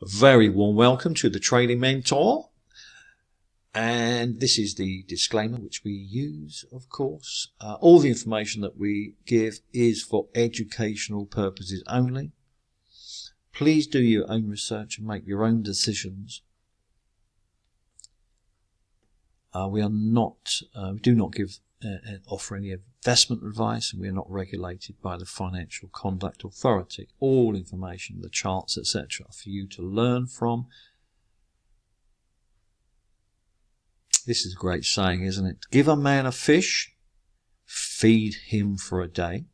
A very warm welcome to the Trading Mentor, and this is the disclaimer which we use, of course. All the information that we give is for educational purposes only. Please do your own research and make your own decisions. We do not offer any investment advice, and we are not regulated by the Financial Conduct Authority. All information, the charts, etc., for you to learn from. This is a great saying, isn't it? Give a man a fish, feed him for a day.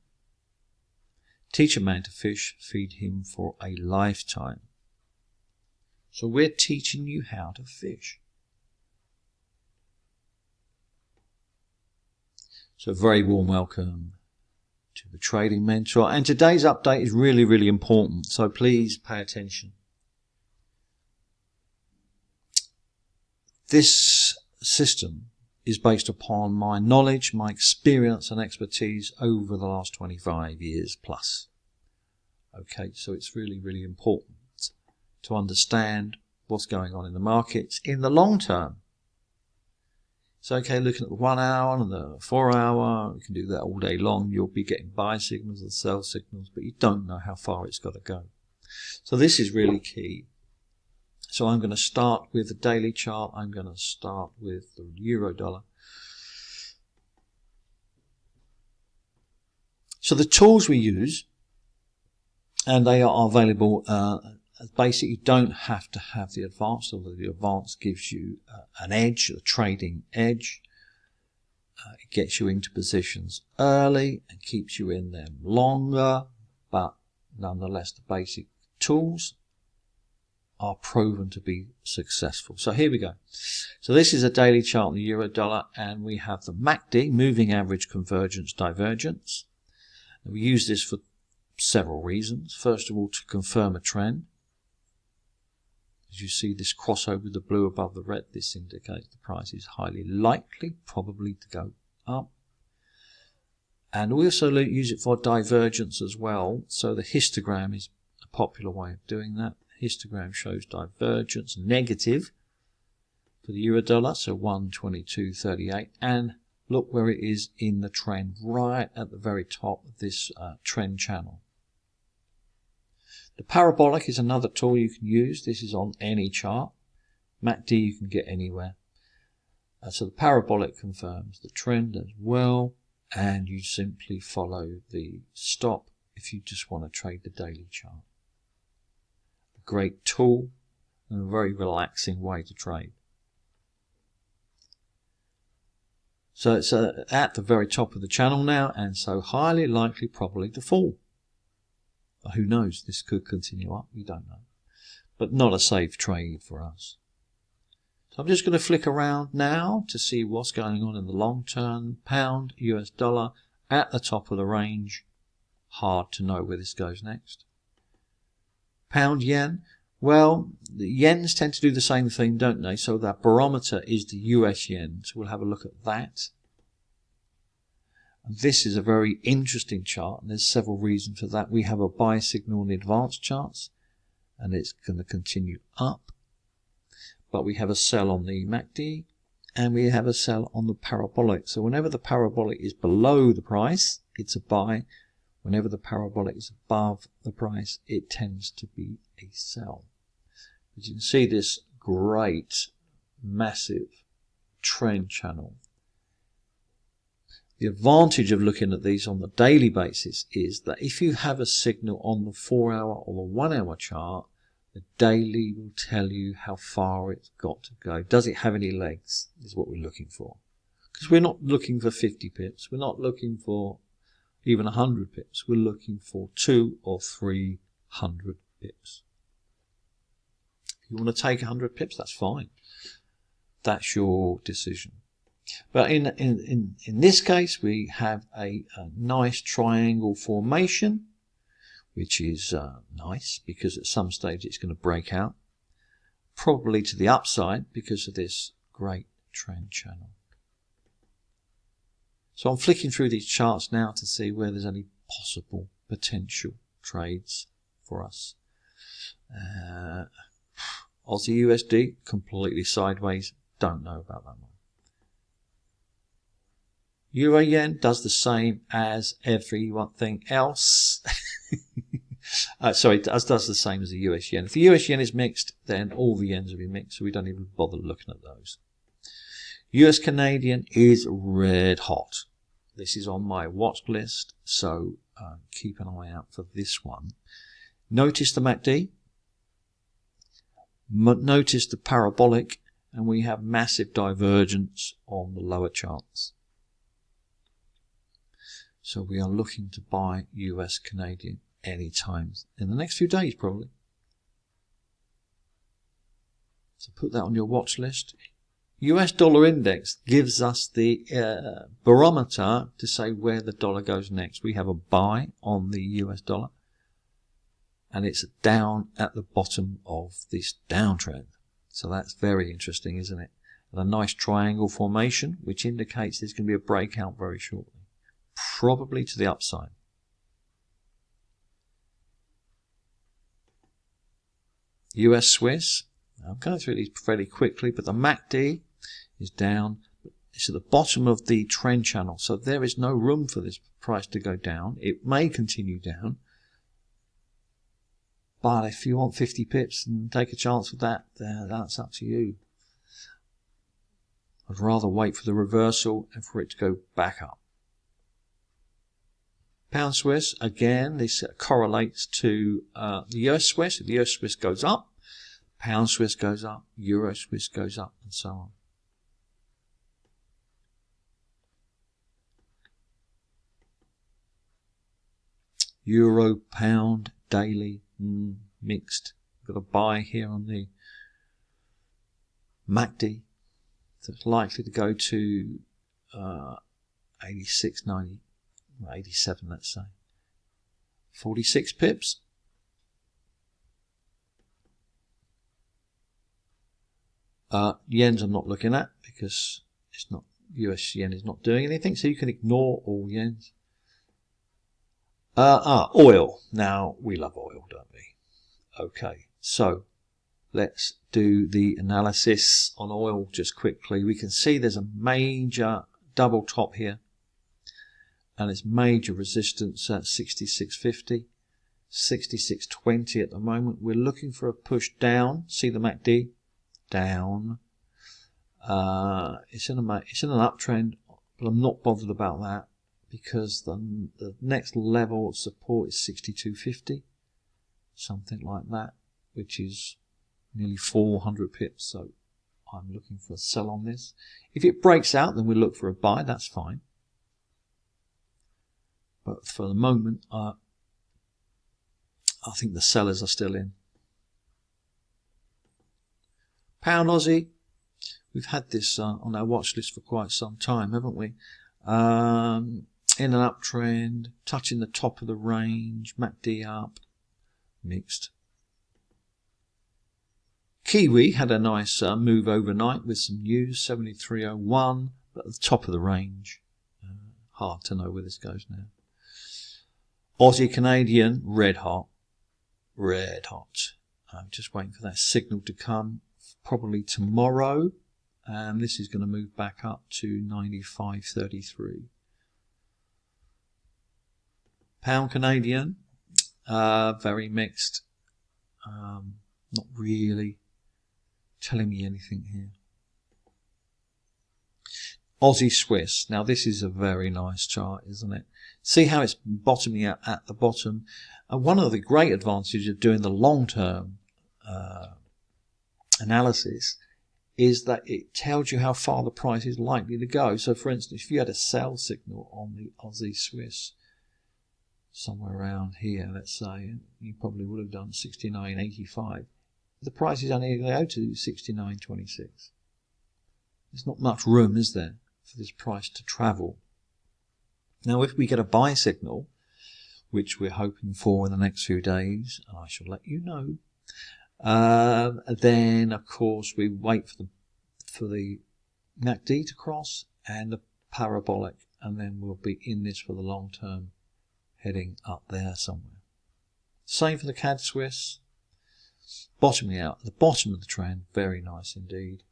Teach a man to fish, feed him for a lifetime. So we're teaching you how to fish. So a very warm welcome to the Trading Mentor. And today's update is really, really important. So please pay attention. This system is based upon my knowledge, my experience and expertise over the last 25 years plus. Okay, so it's really, really important to understand what's going on in the markets in the long term. It's okay looking at the 1 hour and the 4 hour. You can do that all day long. You'll be getting buy signals and sell signals, but you don't know how far it's got to go. So this is really key. So I'm going to start with the daily chart. I'm going to start with the euro dollar. So the tools we use, and they are available, basically you don't have to have the advanced, although the advanced gives you an edge, a trading edge. It gets you into positions early and keeps you in them longer, but nonetheless the basic tools are proven to be successful. So here we go. So this is a daily chart on the euro dollar, and we have the MACD, moving average convergence divergence. And we use this for several reasons. First of all, to confirm a trend. As you see this crossover, the blue above the red, this indicates the price is highly likely, probably to go up. And we also use it for divergence as well. So the histogram is a popular way of doing that. Histogram shows divergence negative for the euro dollar, so 122.38. And look where it is in the trend, right at the very top of this trend channel. The Parabolic is another tool you can use. This is on any chart. MACD you can get anywhere. So the Parabolic confirms the trend as well, and you simply follow the stop if you just want to trade the daily chart. A great tool and a very relaxing way to trade. So it's at the very top of the channel now, and so highly likely probably to fall. Who knows, this could continue up, we don't know. But not a safe trade for us. So I'm just going to flick around now to see what's going on in the long term. Pound, US dollar, at the top of the range. Hard to know where this goes next. Pound yen, well, the yens tend to do the same thing, don't they? So that barometer is the US yen. So we'll have a look at that. This is a very interesting chart, and there's several reasons for that. We have a buy signal in the advanced charts, and it's going to continue up. But we have a sell on the MACD, and we have a sell on the Parabolic. So whenever the Parabolic is below the price, it's a buy. Whenever the Parabolic is above the price, it tends to be a sell. As you can see, this great, massive trend channel. The advantage of looking at these on the daily basis is that if you have a signal on the 4 hour or the 1 hour chart, the daily will tell you how far it's got to go. Does it have any legs is what we're looking for. Because we're not looking for 50 pips. We're not looking for even 100 pips. We're looking for 200 or 300 pips. If you want to take 100 pips, that's fine. That's your decision. But in this case, we have a nice triangle formation, which is nice because at some stage it's going to break out, probably to the upside because of this great trend channel. So I'm flicking through these charts now to see where there's any possible potential trades for us. Aussie USD, completely sideways. Don't know about that one. Euro yen does the same as everything else. Sorry, does the same as the US yen. If the US yen is mixed, then all the yens will be mixed, so we don't even bother looking at those. US Canadian is red hot. This is on my watch list, so keep an eye out for this one. Notice the MACD. Notice the parabolic, and we have massive divergence on the lower charts. So we are looking to buy US Canadian anytime in the next few days, probably. So put that on your watch list. US dollar index gives us the barometer to say where the dollar goes next. We have a buy on the US dollar, and it's down at the bottom of this downtrend. So that's very interesting, isn't it? And a nice triangle formation, which indicates there's going to be a breakout very shortly, probably to the upside. US Swiss, I'm going through these fairly quickly, but the MACD is down. It's at the bottom of the trend channel, so there is no room for this price to go down. It may continue down, but if you want 50 pips and take a chance with that, that's up to you. I'd rather wait for the reversal and for it to go back up. Pound Swiss, again, this correlates to the US Swiss. If the US Swiss goes up, Pound Swiss goes up, Euro Swiss goes up, and so on. Euro Pound daily mixed. Got a buy here on the MACD. So it's likely to go to 86.90, 87, let's say. 46 pips. Yens I'm not looking at because it's not, US yen is not doing anything, so you can ignore all yens. Oil. Now, we love oil, don't we? Okay, so let's do the analysis on oil just quickly. We can see there's a major double top here, and it's major resistance at 66.50, 66.20 at the moment. We're looking for a push down. See the MACD? Down. It's in an uptrend, but I'm not bothered about that because the next level of support is 62.50, something like that, which is nearly 400 pips. So I'm looking for a sell on this. If it breaks out, then we'll look for a buy. That's fine. But for the moment, I think the sellers are still in. Pound Aussie, we've had this on our watch list for quite some time, haven't we? In an uptrend, touching the top of the range, MACD up, mixed. Kiwi had a nice move overnight with some news, 73.01, but at the top of the range. Hard to know where this goes now. Aussie Canadian, red hot. Red hot. I'm just waiting for that signal to come. Probably tomorrow, and this is going to move back up to 95.33. Pound Canadian, very mixed. Not really telling me anything here. Aussie Swiss. Now this is a very nice chart, isn't it? See how it's bottoming out at the bottom. And one of the great advantages of doing the long-term analysis is that it tells you how far the price is likely to go. So for instance, if you had a sell signal on the Aussie Swiss somewhere around here, let's say, you probably would have done 69.85. The price is only going to go to 69.26. There's not much room, is there, for this price to travel. Now if we get a buy signal, which we're hoping for in the next few days, and I shall let you know, then of course we wait for the MACD to cross and the parabolic, and then we'll be in this for the long term, heading up there somewhere. Same for the CAD Swiss. bottoming out at the bottom of the trend. Very nice indeed.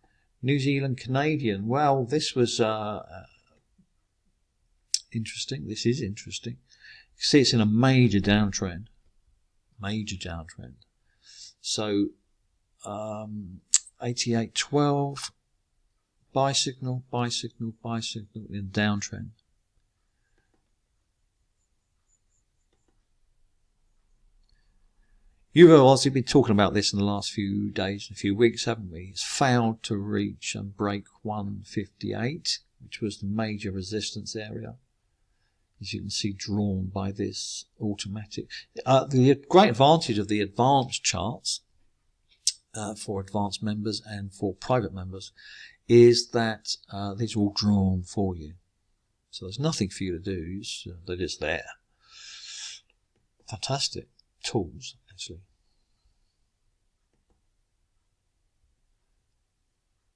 New Zealand Canadian. Well, this was interesting. This is interesting. You see it's in a major downtrend. Major downtrend. So 88.12, buy signal, buy signal, buy signal in downtrend. Euro Aussie, been talking about this in the last few days and a few weeks, haven't we? It's failed to reach and break 158, which was the major resistance area. As you can see, drawn by this automatic. The great advantage of the advanced charts for advanced members and for private members is that these are all drawn for you. So there's nothing for you to do. They're just there. Fantastic tools, actually.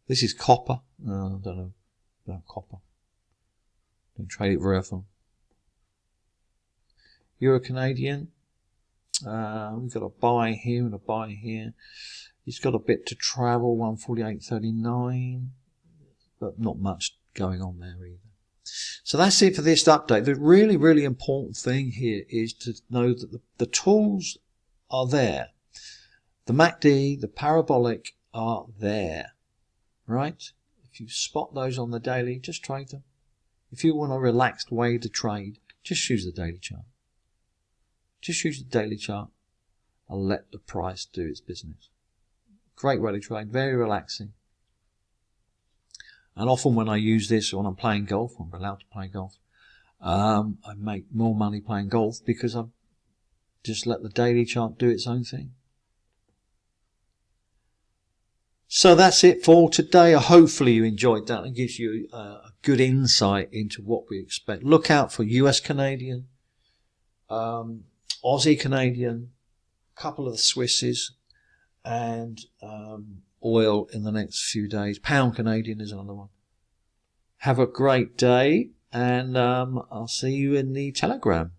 This is copper. I don't know about copper. Don't trade it very often. Euro Canadian. We've got a buy here and a buy here. It's got a bit to travel, 148.39, but not much going on there either. So that's it for this update. The really, really important thing here is to know that the tools are there. The MACD, the Parabolic are there, right? If you spot those on the daily, just trade them. If you want a relaxed way to trade, just use the daily chart. Just use the daily chart and let the price do its business. Great way to trade, very relaxing. And often when I use this, when I'm playing golf, I'm allowed to play golf, I make more money playing golf because I've just let the daily chart do its own thing. So that's it for today. Hopefully you enjoyed that and gives you a good insight into what we expect. Look out for US Canadian, Aussie Canadian, a couple of the Swisses, and oil in the next few days. Pound Canadian is another one. Have a great day, and I'll see you in the Telegram.